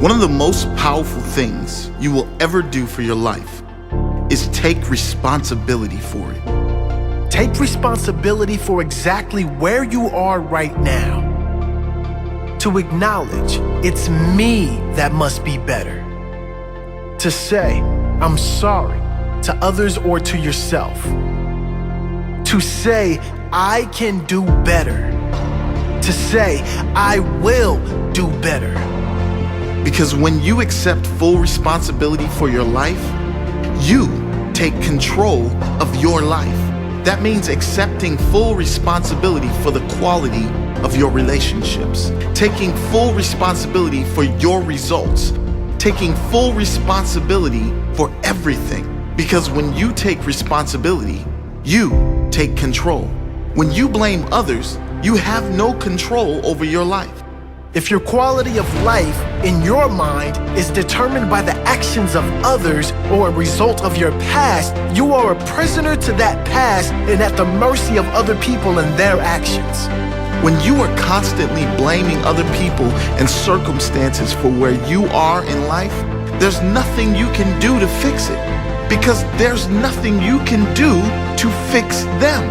One of the most powerful things you will ever do for your life is take responsibility for it. Take responsibility for exactly where you are right now. To acknowledge it's me that must be better. To say, I'm sorry to others or to yourself. To say, I can do better. To say, I will do better. Because when you accept full responsibility for your life, you take control of your life. That means accepting full responsibility for the quality of your relationships, taking full responsibility for your results, taking full responsibility for everything. Because when you take responsibility, you take control. When you blame others, you have no control over your life. If your quality of life in your mind is determined by the actions of others or a result of your past, you are a prisoner to that past and at the mercy of other people and their actions. When you are constantly blaming other people and circumstances for where you are in life, there's nothing you can do to fix it, because there's nothing you can do to fix them.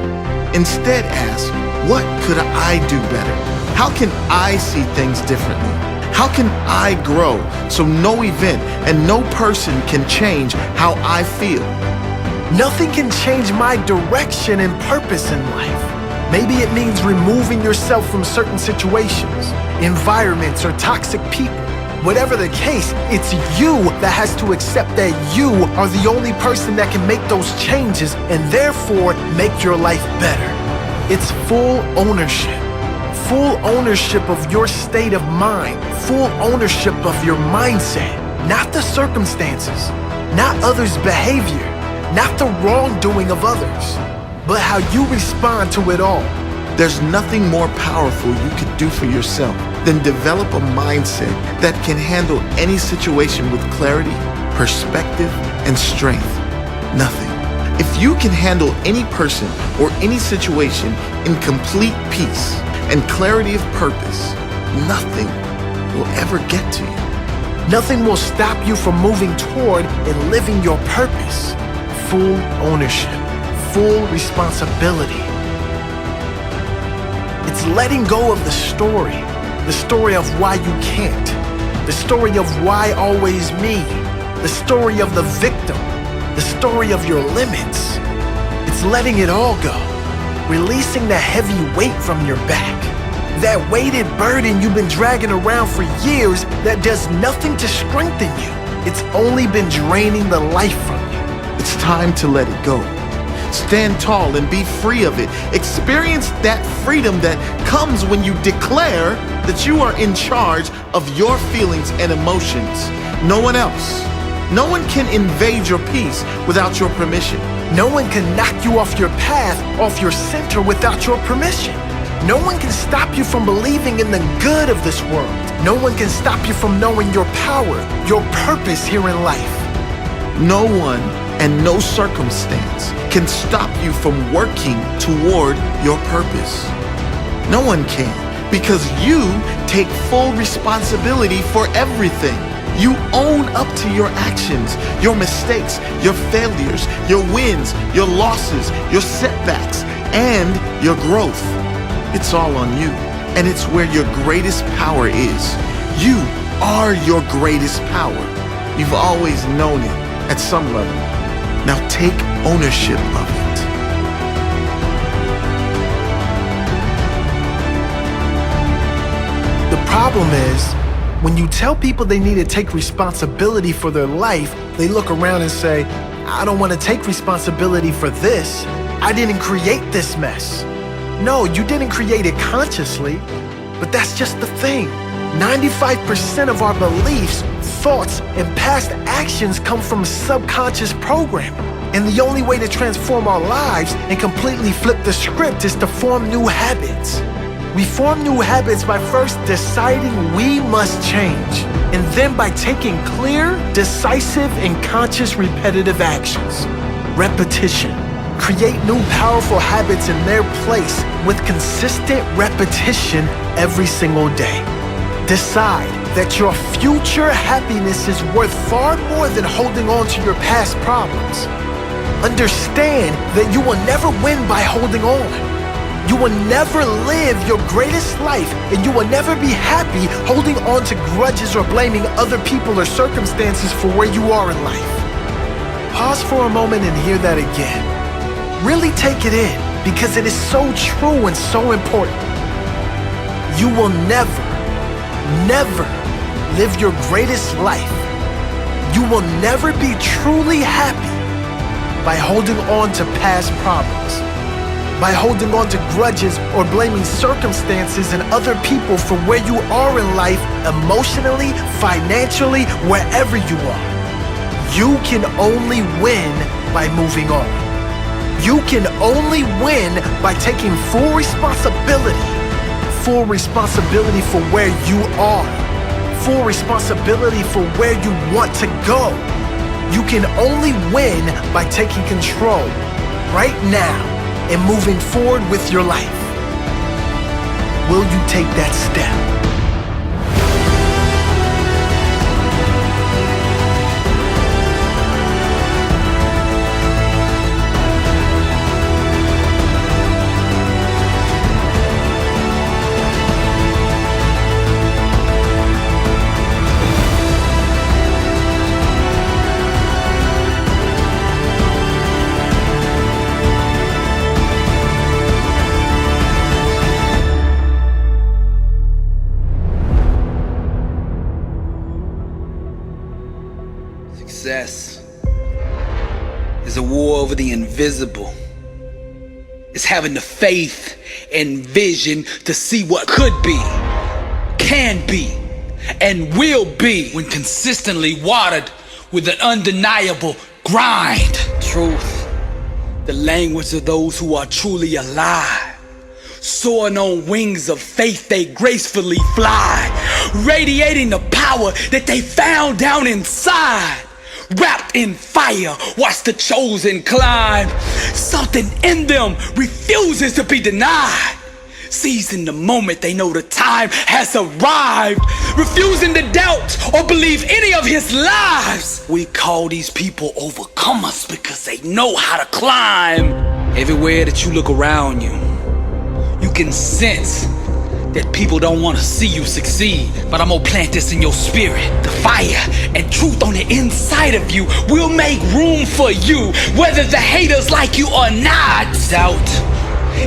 Instead, ask, what could I do better? How can I see things differently? How can I grow so no event and no person can change how I feel? Nothing can change my direction and purpose in life. Maybe it means removing yourself from certain situations, environments, or toxic people. Whatever the case, it's you that has to accept that you are the only person that can make those changes and therefore make your life better. It's full ownership. Full ownership of your state of mind, full ownership of your mindset, not the circumstances, not others' behavior, not the wrongdoing of others, but how you respond to it all. There's nothing more powerful you could do for yourself than develop a mindset that can handle any situation with clarity, perspective, and strength. Nothing. If you can handle any person or any situation in complete peace and clarity of purpose, nothing will ever get to you. Nothing will stop you from moving toward and living your purpose. Full ownership, full responsibility. It's letting go of the story of why you can't, the story of why always me, the story of the victim, the story of your limits. It's letting it all go. Releasing the heavy weight from your back. That weighted burden you've been dragging around for years that does nothing to strengthen you. It's only been draining the life from you. It's time to let it go. Stand tall and be free of it. Experience that freedom that comes when you declare that you are in charge of your feelings and emotions. No one else. No one can invade your peace without your permission. No one can knock you off your path, off your center without your permission. No one can stop you from believing in the good of this world. No one can stop you from knowing your power, your purpose here in life. No one and no circumstance can stop you from working toward your purpose. No one can, because you take full responsibility for everything. You own up to your actions, your mistakes, your failures, your wins, your losses, your setbacks, and your growth. It's all on you, and it's where your greatest power is. You are your greatest power. You've always known it at some level. Now take ownership of it. The problem is, when you tell people they need to take responsibility for their life, they look around and say, I don't want to take responsibility for this. I didn't create this mess. No, you didn't create it consciously, but that's just the thing. 95% of our beliefs, thoughts, and past actions come from subconscious programming. And the only way to transform our lives and completely flip the script is to form new habits. We form new habits by first deciding we must change, and then by taking clear, decisive, and conscious repetitive actions. Repetition. Create new powerful habits in their place with consistent repetition every single day. Decide that your future happiness is worth far more than holding on to your past problems. Understand that you will never win by holding on. You will never live your greatest life, and you will never be happy holding on to grudges or blaming other people or circumstances for where you are in life. Pause for a moment and hear that again. Really take it in, because it is so true and so important. You will never live your greatest life. You will never be truly happy by holding on to past problems, by holding on to grudges or blaming circumstances and other people for where you are in life, emotionally, financially, wherever you are. You can only win by moving on. You can only win by taking full responsibility for where you are, full responsibility for where you want to go. You can only win by taking control right now and moving forward with your life. Will you take that step? Success is a war over the invisible. It's having the faith and vision to see what could be, can be, and will be when consistently watered with an undeniable grind. Truth, the language of those who are truly alive. Soaring on wings of faith, they gracefully fly, radiating the power that they found down inside. Wrapped in fire, watch the chosen climb. Something in them refuses to be denied. Seizing the moment, they know the time has arrived. Refusing to doubt or believe any of his lies. We call these people overcomers because they know how to climb. Everywhere that you look around you, you can sense that people don't want to see you succeed. But I'm gonna plant this in your spirit. The fire and truth on the inside of you will make room for you, whether the haters like you or not. Doubt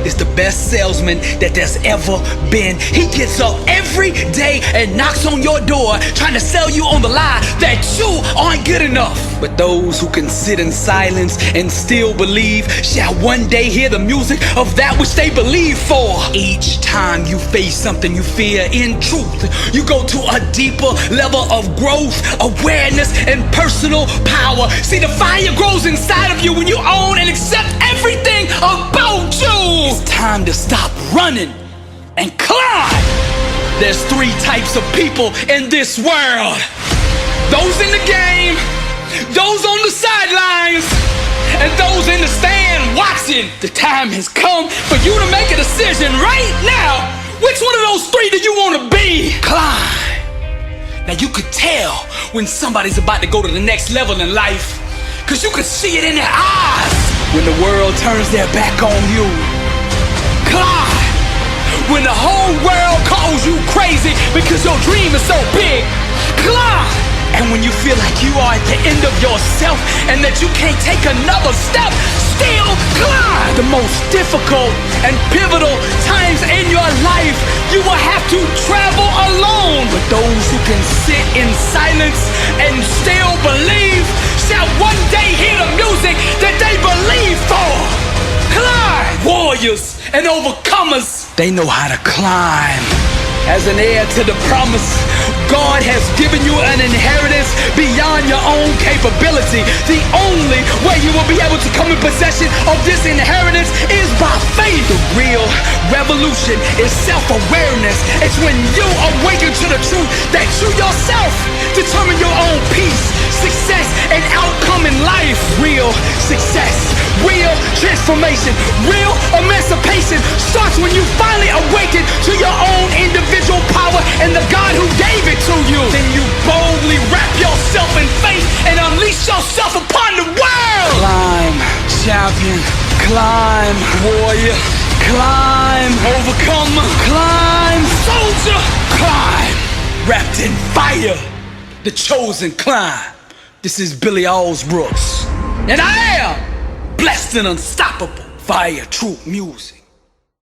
is the best salesman that there's ever been. He gets up every day and knocks on your door, trying to sell you on the lie that you aren't good enough. But those who can sit in silence and still believe shall one day hear the music of that which they believe for. Each time you face something you fear, in truth, you go to a deeper level of growth, awareness, and personal power. See, the fire grows inside of you when you own and accept everything about you. It's time to stop running and climb. There's three types of people in this world: those in the game, those on the sidelines, and those in the stand watching. The time has come for you to make a decision right now. Which one of those three do you want to be? Climb. Now you could tell when somebody's about to go to the next level in life, cause you could see it in their eyes. When the world turns their back on you, climb. When the whole world calls you crazy because your dream is so big, climb. And when you feel like you are at the end of yourself and that you can't take another step, still climb. The most difficult and pivotal times in your life, you will have to travel alone. But those who can sit in silence and still believe shall one day hear the music that they believe for. Climb! Warriors and overcomers, they know how to climb. As an heir to the promise, God has given you an inheritance beyond your own capability. The only way you will be able to come in possession of this inheritance is by faith. The real revolution is self-awareness. It's when you awaken to the truth that you yourself determine your own peace, success, and outcome in life. Real success, real transformation, real emancipation starts when you finally awaken to your own individual power and the God who gave it to you. Climb, warrior, climb, overcomer, climb, soldier, climb, wrapped in fire, the chosen climb. This is Billy Alsbrooks, and I am blessed and unstoppable via true music.